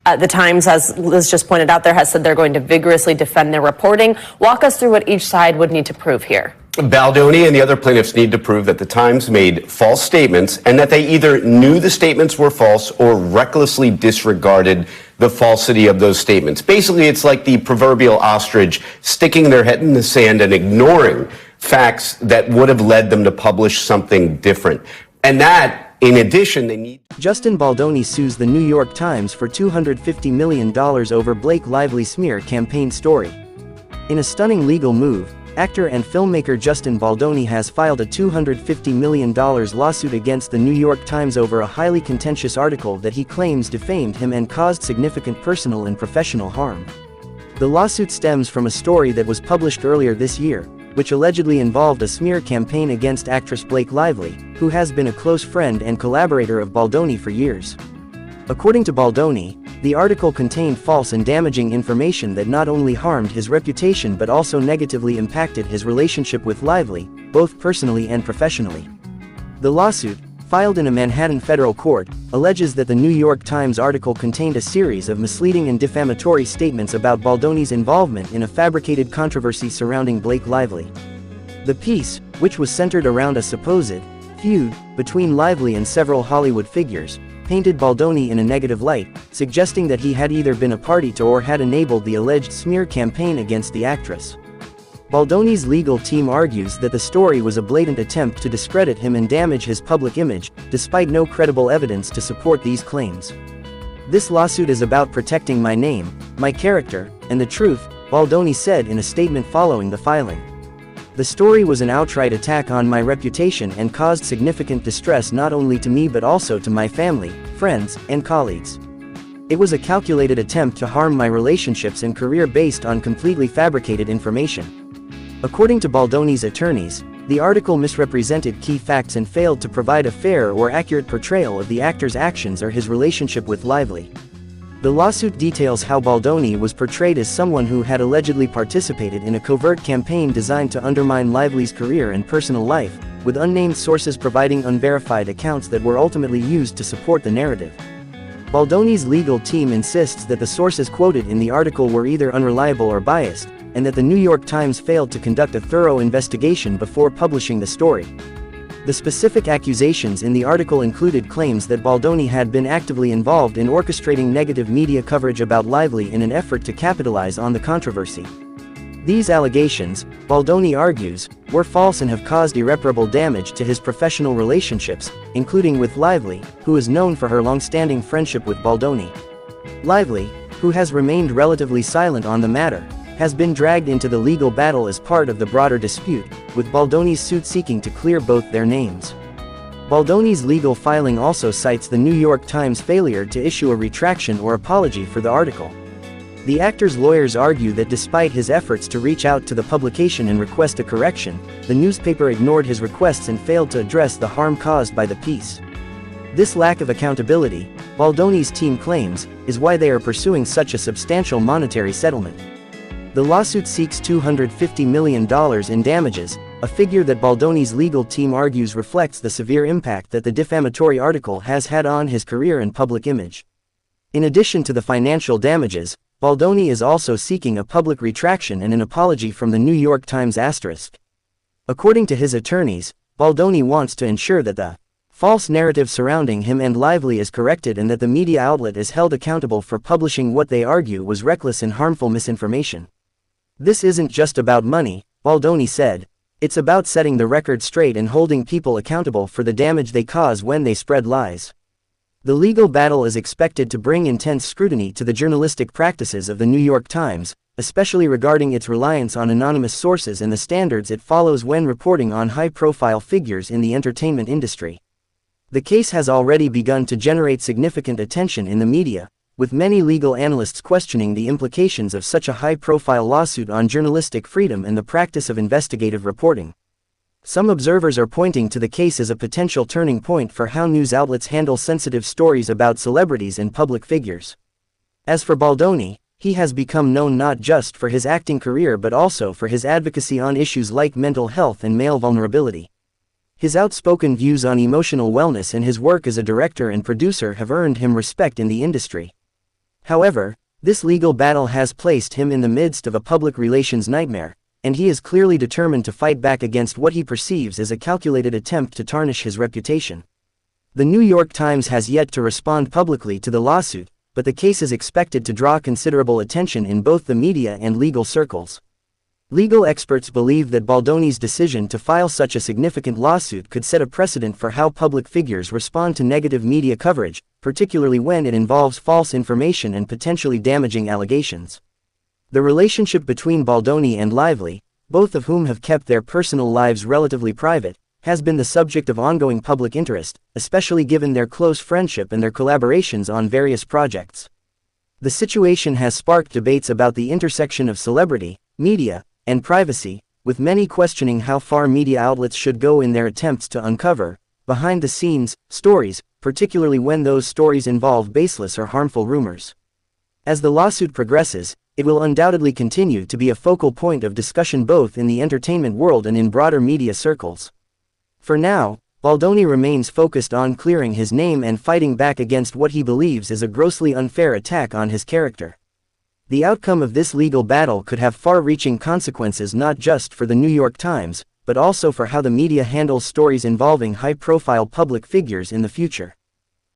The Times, as Liz just pointed out there, has said they're going to vigorously defend their reporting. Walk us through what each side would need to prove here. Baldoni and the other plaintiffs need to prove that the Times made false statements and that they either knew the statements were false or recklessly disregarded the falsity of those statements. Basically, it's like the proverbial ostrich sticking their head in the sand and ignoring facts that would have led them to publish something different. And that, in addition, they need... Justin Baldoni sues the New York Times for $250 million over Blake Lively's smear campaign story. In a stunning legal move, actor and filmmaker Justin Baldoni has filed a $250 million lawsuit against the New York Times over a highly contentious article that he claims defamed him and caused significant personal and professional harm. The lawsuit stems from a story that was published earlier this year, which allegedly involved a smear campaign against actress Blake Lively, who has been a close friend and collaborator of Baldoni for years. According to Baldoni, the article contained false and damaging information that not only harmed his reputation but also negatively impacted his relationship with Lively, both personally and professionally. The lawsuit, filed in a Manhattan federal court, alleges that the New York Times article contained a series of misleading and defamatory statements about Baldoni's involvement in a fabricated controversy surrounding Blake Lively. The piece, which was centered around a supposed feud between Lively and several Hollywood figures, painted Baldoni in a negative light, suggesting that he had either been a party to or had enabled the alleged smear campaign against the actress. Baldoni's legal team argues that the story was a blatant attempt to discredit him and damage his public image, despite no credible evidence to support these claims. "This lawsuit is about protecting my name, my character, and the truth," Baldoni said in a statement following the filing. "The story was an outright attack on my reputation and caused significant distress not only to me but also to my family, friends, and colleagues. It was a calculated attempt to harm my relationships and career based on completely fabricated information." According to Baldoni's attorneys, the article misrepresented key facts and failed to provide a fair or accurate portrayal of the actor's actions or his relationship with Lively. The lawsuit details how Baldoni was portrayed as someone who had allegedly participated in a covert campaign designed to undermine Lively's career and personal life, with unnamed sources providing unverified accounts that were ultimately used to support the narrative. Baldoni's legal team insists that the sources quoted in the article were either unreliable or biased, and that the New York Times failed to conduct a thorough investigation before publishing the story. The specific accusations in the article included claims that Baldoni had been actively involved in orchestrating negative media coverage about Lively in an effort to capitalize on the controversy. These allegations, Baldoni argues, were false and have caused irreparable damage to his professional relationships, including with Lively, who is known for her long-standing friendship with Baldoni. Lively, who has remained relatively silent on the matter, has been dragged into the legal battle as part of the broader dispute, with Baldoni's suit seeking to clear both their names. Baldoni's legal filing also cites the New York Times' failure to issue a retraction or apology for the article. The actor's lawyers argue that despite his efforts to reach out to the publication and request a correction, the newspaper ignored his requests and failed to address the harm caused by the piece. This lack of accountability, Baldoni's team claims, is why they are pursuing such a substantial monetary settlement. The lawsuit seeks $250 million in damages, a figure that Baldoni's legal team argues reflects the severe impact that the defamatory article has had on his career and public image. In addition to the financial damages, Baldoni is also seeking a public retraction and an apology from the New York Times *. According to his attorneys, Baldoni wants to ensure that the false narrative surrounding him and Lively is corrected and that the media outlet is held accountable for publishing what they argue was reckless and harmful misinformation. "This isn't just about money," Baldoni said. "It's about setting the record straight and holding people accountable for the damage they cause when they spread lies." The legal battle is expected to bring intense scrutiny to the journalistic practices of the New York Times, especially regarding its reliance on anonymous sources and the standards it follows when reporting on high-profile figures in the entertainment industry. The case has already begun to generate significant attention in the media, with many legal analysts questioning the implications of such a high-profile lawsuit on journalistic freedom and the practice of investigative reporting. Some observers are pointing to the case as a potential turning point for how news outlets handle sensitive stories about celebrities and public figures. As for Baldoni, he has become known not just for his acting career but also for his advocacy on issues like mental health and male vulnerability. His outspoken views on emotional wellness and his work as a director and producer have earned him respect in the industry. However, this legal battle has placed him in the midst of a public relations nightmare, and he is clearly determined to fight back against what he perceives as a calculated attempt to tarnish his reputation. The New York Times has yet to respond publicly to the lawsuit, but the case is expected to draw considerable attention in both the media and legal circles. Legal experts believe that Baldoni's decision to file such a significant lawsuit could set a precedent for how public figures respond to negative media coverage, particularly when it involves false information and potentially damaging allegations. The relationship between Baldoni and Lively, both of whom have kept their personal lives relatively private, has been the subject of ongoing public interest, especially given their close friendship and their collaborations on various projects. The situation has sparked debates about the intersection of celebrity, media, and privacy, with many questioning how far media outlets should go in their attempts to uncover, behind-the-scenes, stories, particularly when those stories involve baseless or harmful rumors. As the lawsuit progresses, it will undoubtedly continue to be a focal point of discussion both in the entertainment world and in broader media circles. For now, Baldoni remains focused on clearing his name and fighting back against what he believes is a grossly unfair attack on his character. The outcome of this legal battle could have far-reaching consequences not just for the New York Times, but also for how the media handles stories involving high-profile public figures in the future.